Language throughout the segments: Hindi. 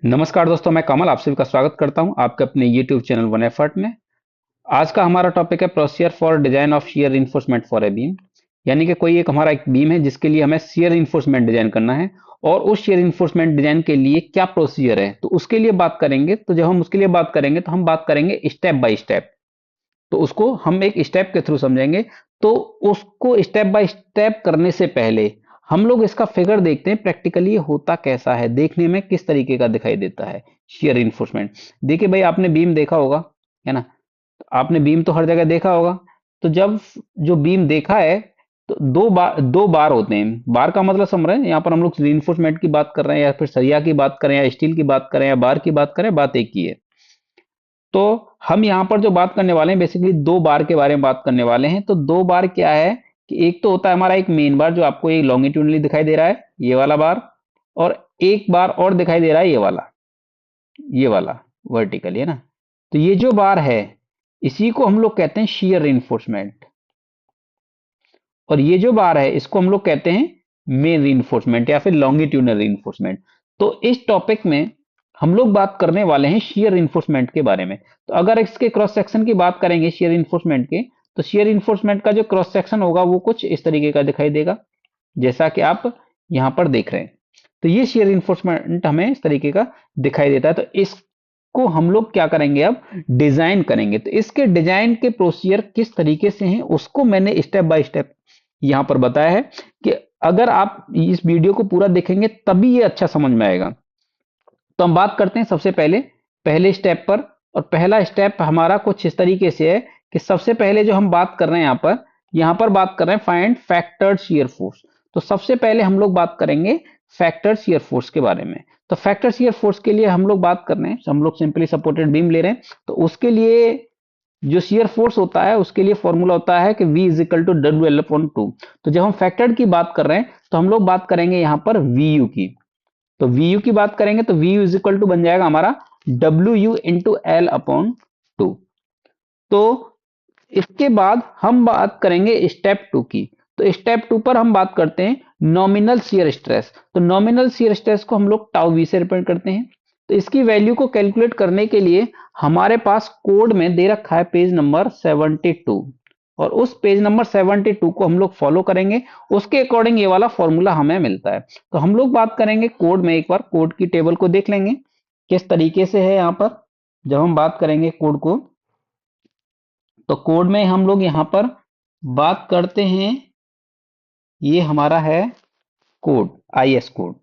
नमस्कार दोस्तों, मैं कमल आप सभी का स्वागत करता हूं आपके अपने YouTube चैनल वन एफर्ट में। आज का हमारा टॉपिक है procedure for design of shear reinforcement for a beam. यानी कि कोई एक हमारा एक बीम है जिसके लिए हमें शियर रिइंफोर्समेंट डिजाइन करना है और उस शियर रिइंफोर्समेंट डिजाइन के लिए क्या प्रोसीजर है तो उसके लिए बात करेंगे। तो जब हम उसके लिए बात करेंगे तो हम बात करेंगे स्टेप बाय स्टेप। तो उसको हम एक स्टेप के थ्रू समझेंगे। तो उसको स्टेप बाय स्टेप करने से पहले हम लोग इसका फिगर देखते हैं प्रैक्टिकली ये होता कैसा है, देखने में किस तरीके का दिखाई देता है शियर रिइंफोर्समेंट। देखिए भाई, आपने बीम देखा होगा, है ना? आपने बीम तो हर जगह देखा होगा। तो जब जो बीम देखा है तो दो बार होते हैं। बार का मतलब समझ रहे हैं, यहाँ पर हम लोग रिइंफोर्समेंट की बात कर रहे हैं या फिर सरिया की बात करें या स्टील की बात करें या बार की बात करें, बात एक ही है। तो हम यहाँ पर जो बात करने वाले हैं बेसिकली दो बार के बारे में बात करने वाले हैं। तो दो बार क्या है कि एक तो होता है हमारा एक मेन बार जो आपको एक लॉन्गिट्यूडनली दिखाई दे रहा है, ये वाला बार। और एक बार और दिखाई दे रहा है, ये वाला वर्टिकली, है ना? तो ये जो बार है इसी को हम लोग कहते हैं शियर रिइंफोर्समेंट। और ये जो बार है इसको हम लोग कहते हैं मेन रिइंफोर्समेंट या फिर लॉन्गिट्यूडनल रिइंफोर्समेंट। तो इस टॉपिक में हम लोग बात करने वाले हैं शियर रिइंफोर्समेंट के बारे में। तो अगर इसके क्रॉस सेक्शन की बात करेंगे शियर रिइंफोर्समेंट के, तो शियर रिइंफोर्समेंट का जो क्रॉस सेक्शन होगा वो कुछ इस तरीके का दिखाई देगा, जैसा कि आप यहाँ पर देख रहे हैं। तो ये शियर रिइंफोर्समेंट हमें इस तरीके का दिखाई देता है। तो इसको हम लोग क्या करेंगे, अब डिजाइन करेंगे। तो इसके डिजाइन के प्रोसीजर किस तरीके से हैं उसको मैंने स्टेप बाय स्टेप यहाँ पर बताया है कि अगर आप इस वीडियो को पूरा देखेंगे तभी ये अच्छा समझ में आएगा। तो हम बात करते हैं सबसे पहले पहले स्टेप पर। और पहला स्टेप हमारा कुछ इस तरीके से है कि सबसे पहले जो हम बात कर रहे हैं यहाँ पर बात कर रहे हैं फाइंड फैक्टर्ड शियर फोर्स। तो सबसे पहले हम लोग बात करेंगे फैक्टर्ड शियर फोर्स के बारे में। तो फैक्टर्ड शियर फोर्स के लिए हम लोग बात कर रहे हैं, हम लोग सिंपली सपोर्टेड बीम ले रहे हैं। तो उसके लिए जो शियर फोर्स होता है उसके लिए फॉर्मूला होता है कि V is equal to W L upon two. तो जब हम फैक्टर्ड की बात कर रहे हैं तो हम लोग बात करेंगे यहाँ पर VU की। तो VU की बात करेंगे तो VU इज इक्वल टू बन जाएगा हमारा WU into L upon two. तो इसके बाद हम बात करेंगे स्टेप टू की। तो स्टेप टू पर हम बात करते हैं नॉमिनल शियर स्ट्रेस। तो नॉमिनल शियर स्ट्रेस को हम लोग टाउ वी से रिप्रेजेंट करते हैं। तो इसकी वैल्यू को कैलकुलेट करने के लिए हमारे पास कोड में दे रखा है पेज नंबर 72। और उस पेज नंबर 72 को हम लोग फॉलो करेंगे, उसके अकॉर्डिंग ये वाला फॉर्मूला हमें मिलता है। तो हम लोग बात करेंगे कोड में, एक बार कोड की टेबल को देख लेंगे किस तरीके से है यहाँ पर। जब हम बात करेंगे कोड को, तो कोड में हम लोग यहाँ पर बात करते हैं, ये हमारा है कोड, IS कोड,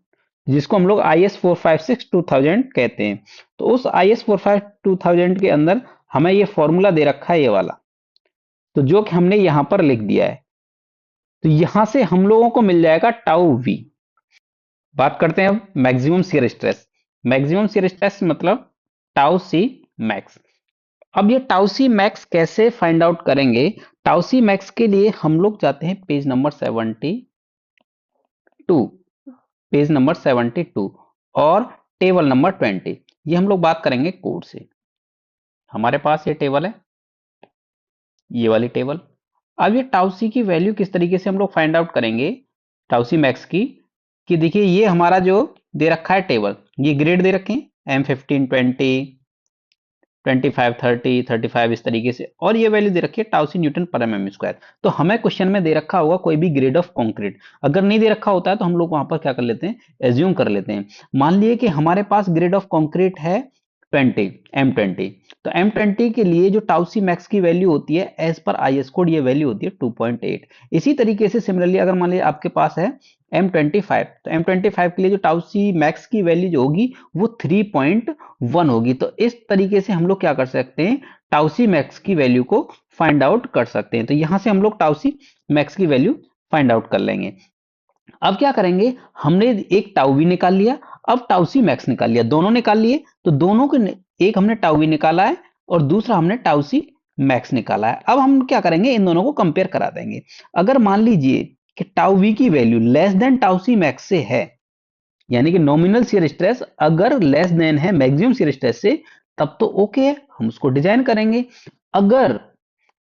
जिसको हम लोग IS 456-2000 कहते हैं। तो उस IS 456-2000 के अंदर हमें ये फॉर्मूला दे रखा है, ये वाला, तो जो कि हमने यहाँ पर लिख दिया है। तो यहाँ से हम लोगों को मिल जाएगा टाउ वी। बात करते हैं अब maximum shear stress. Maximum shear stress मतलब टाउ सी मैक्स। अब ये टाउ सी मैक्स कैसे फाइंड आउट करेंगे? टाउ सी मैक्स के लिए हम लोग जाते हैं पेज नंबर 72, पेज नंबर 72 और टेबल नंबर 20। ये हम लोग बात करेंगे कोड से। हमारे पास ये टेबल है, ये वाली टेबल। अब ये टाउ सी की वैल्यू किस तरीके से हम लोग फाइंड आउट करेंगे टाउ सी मैक्स की, कि देखिए ये हमारा जो दे रखा है टेबल, ये ग्रेड दे रखे हैं M15 20 25 30 35 इस तरीके से, और ये वैल्यू दे रखी है टाउ सी न्यूटन पर mm स्क्वायर। तो हमें क्वेश्चन में दे रखा होगा कोई भी ग्रेड ऑफ कंक्रीट। अगर नहीं दे रखा होता है तो हम लोग वहां पर क्या कर लेते हैं, एज्यूम कर लेते हैं। मान लिए कि हमारे पास ग्रेड ऑफ कंक्रीट है 20 M20। तो M20 के लिए जो टाउ सी मैक्स की वैल्यू होती है एज पर IS कोड, ये वैल्यू होती है 2.8। इसी तरीके से सिमिलरली अगर मान लीजिए आपके पास है M25, तो M25 के लिए जो टाउ सी मैक्स की वैल्यू जो होगी वो 3.1 होगी। तो इस तरीके से हम लोग क्या कर सकते हैं, टाउ सी मैक्स की वैल्यू को फाइंड आउट कर सकते हैं। तो यहां से हम लोग टाउ सी मैक्स की वैल्यू फाइंड आउट कर लेंगे। अब क्या करेंगे, हमने एक टाउ वी निकाल लिया, अब टाउ सी मैक्स निकाल लिया, दोनों निकाल लिए। तो दोनों के एक हमने टाउ वी निकाला है और दूसरा हमने टाउ सी मैक्स निकाला है। अब हम क्या करेंगे, इन दोनों को कंपेयर करा देंगे। अगर मान लीजिए कि टाउ वी की value less than tau C Max से है, यानी कि नॉमिनल शियर स्ट्रेस अगर लेस देन है मैक्सिमम शियर स्ट्रेस से, तब तो ओके है, हम उसको डिजाइन करेंगे। अगर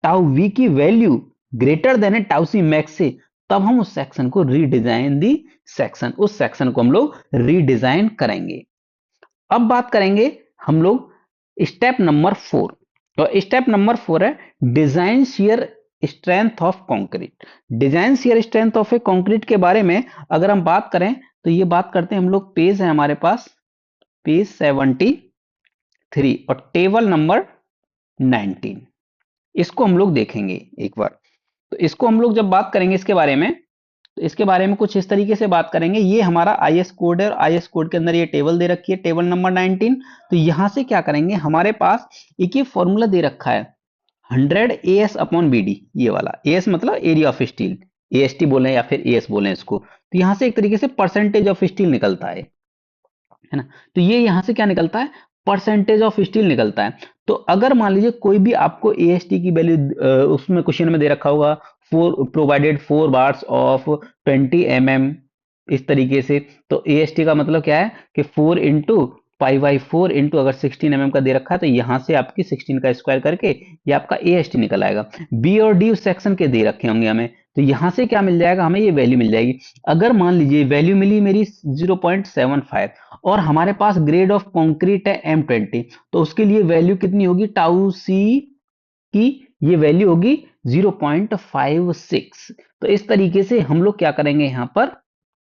टाउ वी की वैल्यू ग्रेटर देन है टाउ सी मैक्स से, तब हम उस सेक्शन को रीडिजाइन दी सेक्शन, उस सेक्शन को हम लोग रीडिजाइन करेंगे। अब बात करेंगे हम लोग स्टेप नंबर 4। तो स्टेप नंबर 4 है design shear strength of concrete. Design shear strength of A concrete के बारे में अगर हम बात करें तो ये बात करते हैं हम लोग, पेज है हमारे पास पेज 73 और टेबल नंबर 19। इसको हम लोग देखेंगे एक बार। तो इसको हम लोग जब बात करेंगे इसके बारे में, तो इसके बारे में कुछ इस तरीके से बात करेंगे। ये हमारा आईएस कोड है और आईएस कोड के अंदर ये टेबल दे रखी है, टेबल नंबर 19। तो यहां से क्या करेंगे, हमारे पास एक ये फॉर्मूला दे रखा है 100 एएस अपॉन बीडी। ये वाला एएस मतलब एरिया ऑफ स्टील, एएसटी बोले या फिर एएस बोले इसको। तो यहां से एक तरीके से परसेंटेज ऑफ स्टील निकलता है ना। तो ये यहां से क्या निकलता है, परसेंटेज ऑफ स्टील निकलता है। तो अगर मान लीजिए कोई भी आपको एएसटी की वैल्यू उसमें क्वेश्चन में दे रखा होगा, four provided 4 bars of 20 mm, इस तरीके से। तो एएसटी का मतलब क्या है कि 4 इंटू पाई बाई 4 इंटू अगर 16 mm का दे रखा है तो यहां से आपकी 16 का स्क्वायर करके ये आपका एएसटी निकल आएगा। बी और डी उस सेक्शन के दे रखे होंगे हमें, तो यहां से क्या मिल जाएगा हमें, ये वैल्यू मिल जाएगी। अगर मान लीजिए वैल्यू मिली मेरी 0.75 और हमारे पास ग्रेड ऑफ कंक्रीट है M20, तो उसके लिए वैल्यू कितनी होगी, टाउ सी की ये वैल्यू होगी 0.56। तो इस तरीके से हम लोग क्या करेंगे, यहां पर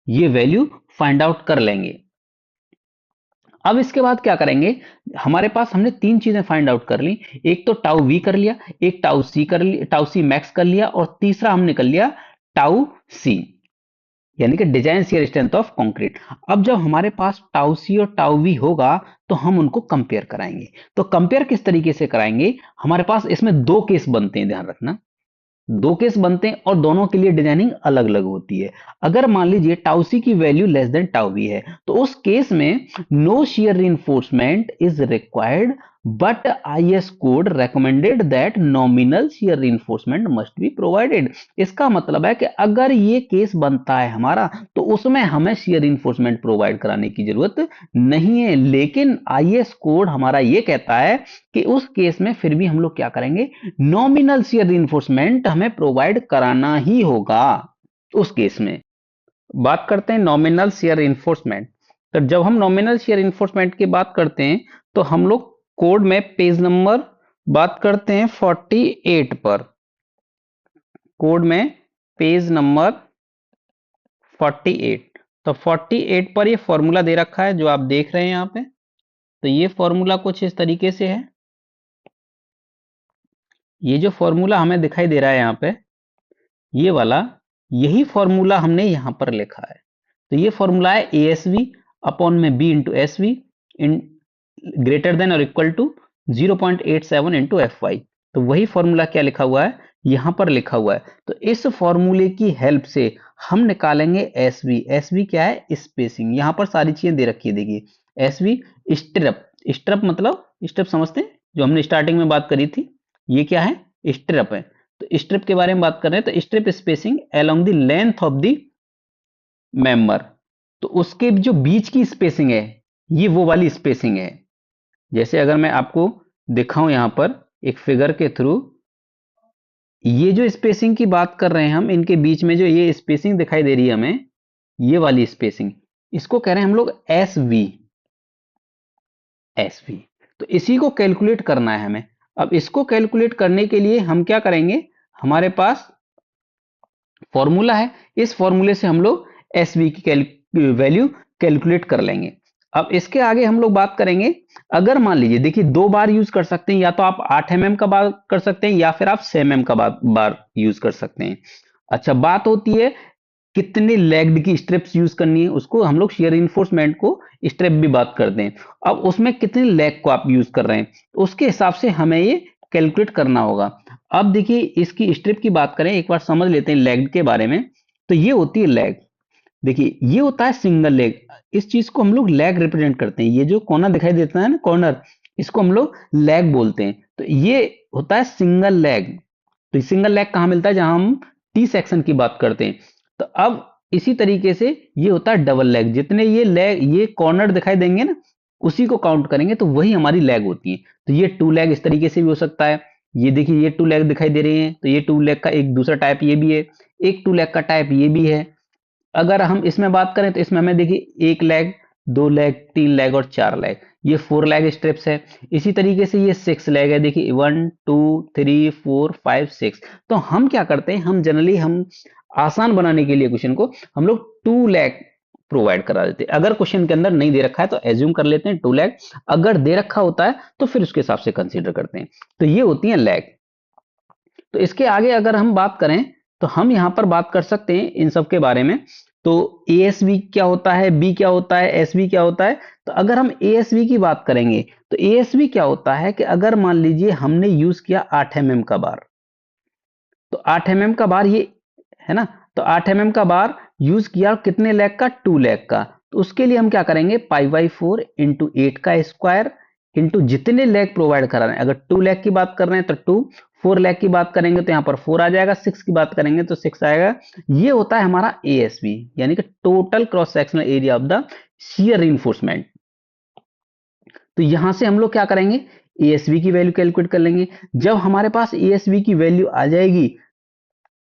ये वैल्यू फाइंड आउट कर लेंगे। अब इसके बाद क्या करेंगे, हमारे पास हमने तीन चीजें फाइंड आउट कर ली। एक तो टाउ वी कर लिया, एक टाउ सी कर लिया, टाउ सी मैक्स कर लिया, और तीसरा हमने कर लिया टाउ सी, यानी कि design shear strength of concrete. अब जब हमारे पास टाउ सी और टाउ वी होगा तो हम उनको कंपेयर कराएंगे। तो कंपेयर किस तरीके से कराएंगे, हमारे पास इसमें दो केस बनते हैं, ध्यान रखना। दो केस बनते हैं और दोनों के लिए डिजाइनिंग अलग अलग होती है। अगर मान लीजिए टाउ सी की value less than tau V है तो उस केस में no shear reinforcement is required, but IS code recommended that nominal shear reinforcement must be provided. इसका मतलब है कि अगर ये केस बनता है हमारा तो उसमें हमें शियर रिइंफोर्समेंट प्रोवाइड कराने की जरूरत नहीं है, लेकिन आईएस कोड हमारा ये कहता है कि उस केस में फिर भी हम लोग क्या करेंगे, नॉमिनल शियर रिइंफोर्समेंट हमें प्रोवाइड कराना ही होगा। उस केस में बात करते हैं नॉमिनल शियर रिइंफोर्समेंट। तो जब हम नॉमिनल शियर रिइंफोर्समेंट की बात करते हैं तो हम लोग कोड में पेज नंबर बात करते हैं 48 पर। कोड में पेज नंबर 48, तो 48 पर ये फॉर्मूला दे रखा है जो आप देख रहे हैं यहाँ पे। तो ये फॉर्मूला कुछ इस तरीके से है। ये जो फॉर्मूला हमें दिखाई दे रहा है यहाँ पे, ये वाला, यही फॉर्मूला हमने यहां पर लिखा है। तो ये फॉर्मूला है ए एस वी अपॉन में B into S V in greater than और equal to 0.87 into F Y. तो वही फॉर्मूला क्या लिखा हुआ है, यहां पर लिखा हुआ है। तो इस फॉर्मूले की हेल्प से हम निकालेंगे एस वी। एस वी क्या है, स्पेसिंग। यहां पर सारी चीजें दे रखी है, देखिए एस वी स्ट्रिप। स्ट्रिप मतलब स्ट्रिप समझते हैं, जो हमने स्टार्टिंग में बात करी थी, ये क्या है, स्ट्रिप है। तो स्ट्रिप के बारे में बात कर रहे हैं, तो strip spacing along the length of the member. तो उसके जो बीच की स्पेसिंग है, ये वो वाली स्पेसिंग है। जैसे अगर मैं आपको दिखाऊं यहां पर एक फिगर के थ्रू, ये जो स्पेसिंग की बात कर रहे हैं हम, इनके बीच में जो ये स्पेसिंग दिखाई दे रही है हमें, ये वाली स्पेसिंग, इसको कह रहे हैं हम लोग एस वी। एस वी, तो इसी को कैलकुलेट करना है हमें। अब इसको कैलकुलेट करने के लिए हम क्या करेंगे, हमारे पास फॉर्मूला है, इस फॉर्मूले से हम लोग एस वी की वैल्यू कैलकुलेट कर लेंगे। अब इसके आगे हम लोग बात करेंगे, अगर मान लीजिए, देखिए दो बार यूज कर सकते हैं, या तो आप 8 mm का बार कर सकते हैं या फिर आप 6 mm का बार यूज कर सकते हैं। अच्छा, बात होती है कितने लेग्ड की स्ट्रिप्स यूज करनी है, उसको हम लोग शेयर इन्फोर्समेंट को स्ट्रिप भी बात करते हैं। अब उसमें कितने लेग को आप यूज कर रहे हैं, उसके हिसाब से हमें ये कैलकुलेट करना होगा। अब देखिए इसकी स्ट्रिप की बात करें, एक बार समझ लेते हैं लेग के बारे में। तो ये होती है लेग, देखिए ये होता है सिंगल लेग। इस चीज को हम लोग लेग रिप्रेजेंट करते हैं। ये जो कोना दिखाई देता है ना, कॉर्नर, इसको हम लोग लेग बोलते हैं। तो ये होता है सिंगल लेग। तो सिंगल लेग कहाँ मिलता है, जहां हम टी सेक्शन की बात करते हैं। तो अब इसी तरीके से ये होता है डबल लेग। जितने ये लेग, ये कॉर्नर दिखाई देंगे ना, उसी को काउंट करेंगे तो वही हमारी लेग होती है। तो ये टू लेग इस तरीके से भी हो सकता है। ये देखिए ये टू लेग दिखाई दे रहे हैं, तो ये टू लेग का एक दूसरा टाइप ये भी है, एक टू लेग का टाइप ये भी है। अगर हम इसमें बात करें तो इसमें हमें देखिए एक लेग, 2 लैग, 3 लैग और 4 लैग, ये 4 लैग स्टेप्स है। इसी तरीके से ये 6 लैग है, देखिए 1 2 3 4 5 6। तो हम क्या करते हैं, हम जनरली हम आसान बनाने के लिए क्वेश्चन को हम लोग 2 लैग प्रोवाइड करा देते हैं। अगर क्वेश्चन के अंदर नहीं दे रखा है तो एज्यूम कर लेते हैं 2 लैग, अगर दे रखा होता है तो फिर उसके हिसाब से कंसीडर करते हैं। तो ये होती है लैग। तो इसके आगे अगर हम बात करें तो हम यहां पर बात कर सकते हैं इन सब के बारे में। तो एएसवी क्या होता है, बी क्या होता है, एसवी क्या होता है। तो अगर हम एएसवी की बात करेंगे तो एएसवी क्या होता है कि अगर मान लीजिए हमने यूज किया 8 mm का बार, तो 8 mm का बार ये है ना, तो 8 mm का बार यूज किया कितने लैग का, 2 लैग का। तो उसके लिए हम क्या करेंगे, पाई बाई 4 इंटू 8 का स्क्वायर इंटू जितने लैग प्रोवाइड करा रहे हैं। अगर 2 लैग की बात कर रहे हैं तो 2, 4 लैग की बात करेंगे तो यहाँ पर 4 आ जाएगा, 6 की बात करेंगे तो 6 आएगा। ये होता है हमारा एएसवी, यानी कि total cross sectional area of the shear reinforcement. तो यहां से हम लोग क्या करेंगे, एएसवी की वैल्यू कैलकुलेट कर लेंगे। जब हमारे पास एएसवी की वैल्यू आ जाएगी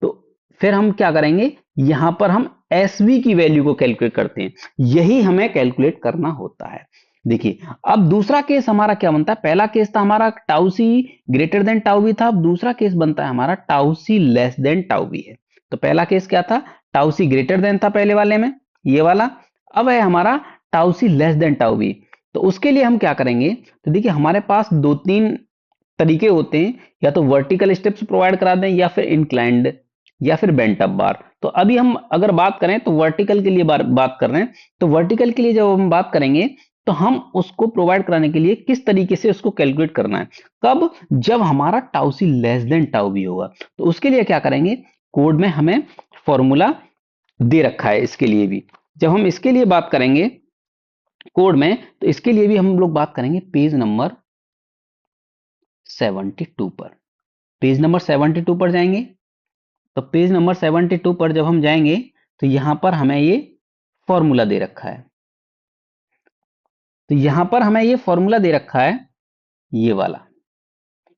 तो फिर हम क्या करेंगे, यहां पर हम एसवी की वैल्यू को कैलकुलेट करते हैं। यही हमें कैलकुलेट करना होता है। देखिए अब दूसरा केस हमारा क्या बनता है, पहला केस था हमारा टाउ सी ग्रेटर देन टाउ बी था, अब दूसरा केस बनता है हमारा टाउ सी लेस देन टाउ बी है। तो पहला केस क्या था, टाउ सी ग्रेटर देन था पहले वाले में, ये वाला। अब है हमारा टाउ सी लेस देन टाउ बी। तो उसके लिए हम क्या करेंगे, तो देखिए हमारे पास दो तीन तरीके होते हैं, या तो वर्टिकल स्टेप्स प्रोवाइड करा दें या फिर इंक्लाइंड या फिर बेंट अप बार। तो अभी हम अगर बात करें तो वर्टिकल के लिए बात कर रहे हैं। तो वर्टिकल के लिए जब हम बात करेंगे तो हम उसको प्रोवाइड कराने के लिए किस तरीके से उसको कैलकुलेट करना है, कब, जब हमारा टाउ सी लेस देन टाउ बी होगा। तो उसके लिए क्या करेंगे, कोड में हमें फॉर्मूला दे रखा है इसके लिए भी। जब हम इसके लिए बात करेंगे कोड में, तो इसके लिए भी हम लोग बात करेंगे पेज नंबर 72 पर। पेज नंबर 72 पर जाएंगे। तो पेज नंबर 72 पर जब हम जाएंगे तो यहां पर हमें ये फॉर्मूला दे रखा है। तो यहां पर हमें ये फॉर्मूला दे रखा है, ये वाला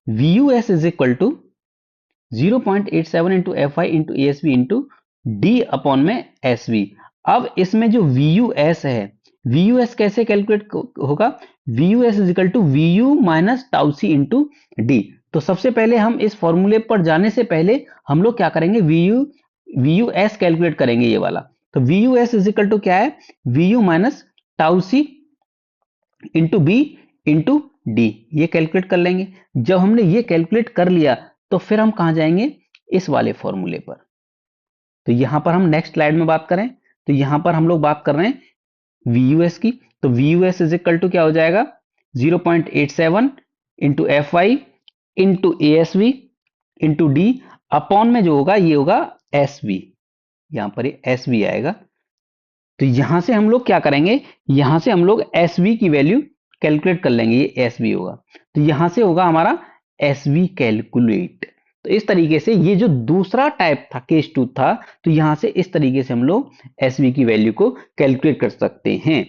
V U S is equal to 0.87 into F I into A S B into D upon में एस वी। अब इसमें जो वी यू एस है, वी यू एस कैसे कैलकुलेट होगा, V U S is equal to V U minus tau C into D. तो सबसे पहले हम इस फॉर्मूले पर जाने से पहले हम लोग क्या करेंगे, वी यू एस कैलकुलेट करेंगे ये वाला। तो V U S is equal to क्या है, V U minus tau C into B into D, ये कैलकुलेट कर लेंगे। जब हमने ये कैलकुलेट कर लिया तो फिर हम कहां जाएंगे, इस वाले फॉर्मूले पर। तो यहां पर हम नेक्स्ट स्लाइड में बात करें तो यहां पर हम लोग बात कर रहे हैं वी यू एस की। तो V U S is equal to क्या हो जाएगा, 0.87 into F I into A S V into D upon में जो होगा ये होगा एस वी, यहां पर ये एस वी आएगा। तो यहां से हम लोग क्या करेंगे, यहां से हम लोग एस वी की वैल्यू कैलकुलेट कर लेंगे, ये एस वी होगा। तो यहां से होगा हमारा एस वी कैलकुलेट। तो इस तरीके से ये जो दूसरा टाइप था केस टू था, तो यहां से इस तरीके से हम लोग एस वी की वैल्यू को कैलकुलेट कर सकते हैं,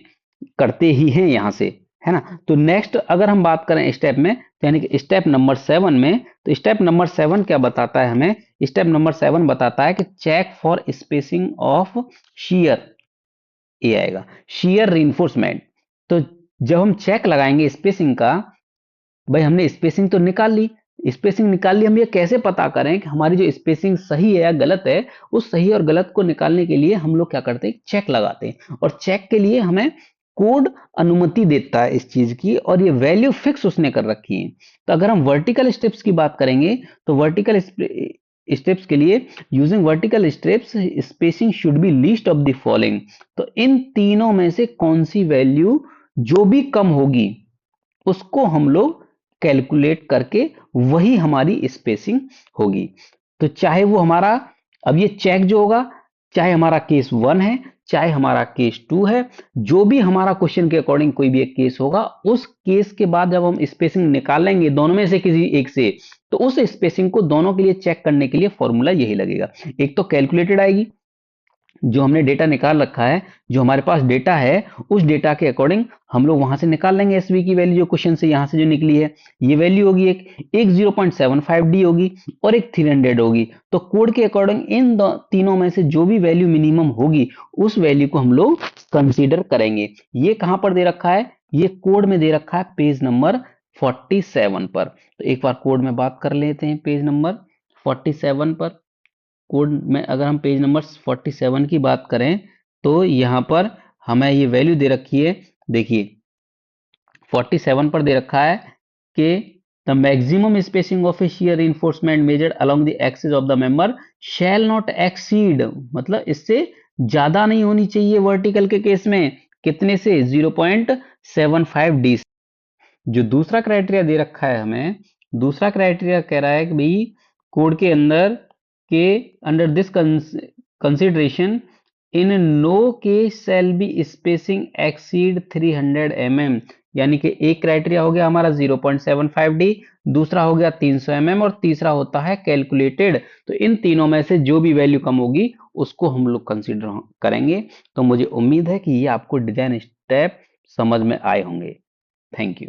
करते ही हैं यहां से, है ना। तो नेक्स्ट अगर हम बात करें स्टेप में, तो यानी कि स्टेप नंबर 7 में, तो स्टेप नंबर 7 क्या बताता है हमें, स्टेप नंबर 7 बताता है कि check for spacing of shear, ये आएगा शियर रिइंफोर्समेंट। तो जब हम चेक लगाएंगे स्पेसिंग का, भाई हमने स्पेसिंग तो निकाल ली, स्पेसिंग निकाल ली, हम ये कैसे पता करें कि हमारी जो स्पेसिंग सही है या गलत है। उस सही और गलत को निकालने के लिए हम लोग क्या करते हैं, चेक लगाते हैं। और चेक के लिए हमें कोड अनुमति देता है इस चीज की, और ये वैल्यू फिक्स उसने कर रखी है। तो अगर हम वर्टिकल स्टेप्स की बात करेंगे तो वर्टिकल स्टेप्स के लिए using vertical steps spacing should be least of the following. तो इन तीनों में से कौन सी वैल्यू जो भी कम होगी उसको हम लोग कैलकुलेट करके वही हमारी स्पेसिंग होगी। तो चाहे वो हमारा, अब ये चेक जो होगा, चाहे हमारा केस 1 है चाहे हमारा केस 2 है, जो भी हमारा क्वेश्चन के अकॉर्डिंग कोई भी एक केस होगा, उस केस के बाद जब हम स्पेसिंग निकालेंगे दोनों में से किसी एक से, तो उस स्पेसिंग को दोनों के लिए चेक करने के लिए फॉर्मूला यही लगेगा। एक तो कैलकुलेटेड आएगी, जो हमने डेटा निकाल रखा है, जो हमारे पास डेटा है, उस डेटा के अकॉर्डिंग हम लोग वहां से निकाल लेंगे एसवी की वैल्यू, जो क्वेश्चन से यहां से जो निकली है। ये वैल्यू होगी एक 0.75 डी होगी और एक 300 होगी। तो कोड के अकॉर्डिंग इन तीनों में से जो भी वैल्यू मिनिमम होगी, उस वैल्यू को हम लोग कंसीडर करेंगे। ये कहां पर दे रखा है? ये कोड में दे रखा है पेज नंबर 47 पर। तो एक बार कोड में बात कर लेते हैं पेज नंबर 47 पर। कोड में अगर हम पेज नंबर 47 की बात करें, तो यहाँ पर हमें ये वैल्यू दे रखी है। देखिए 47 पर दे रखा है कि the maximum spacing of A shear reinforcement measured along the axis of the member shall not exceed, मतलब इससे ज्यादा नहीं होनी चाहिए वर्टिकल के केस में। कितने से? 0.75 डी। जो दूसरा क्राइटेरिया दे रखा है हमें, दूसरा क्राइटेरिया कह रहा है कि भाई कोड के अंदर के under this consideration in no case shall be spacing exceed 300 mm। यानी कि एक क्राइटेरिया हो गया हमारा 0.75 डी, दूसरा हो गया 300 mm और तीसरा होता है कैलकुलेटेड। तो इन तीनों में से जो भी वैल्यू कम होगी उसको हम लोग कंसीडर करेंगे। तो मुझे उम्मीद है कि ये आपको डिजाइन स्टेप समझ में आए होंगे। Thank you.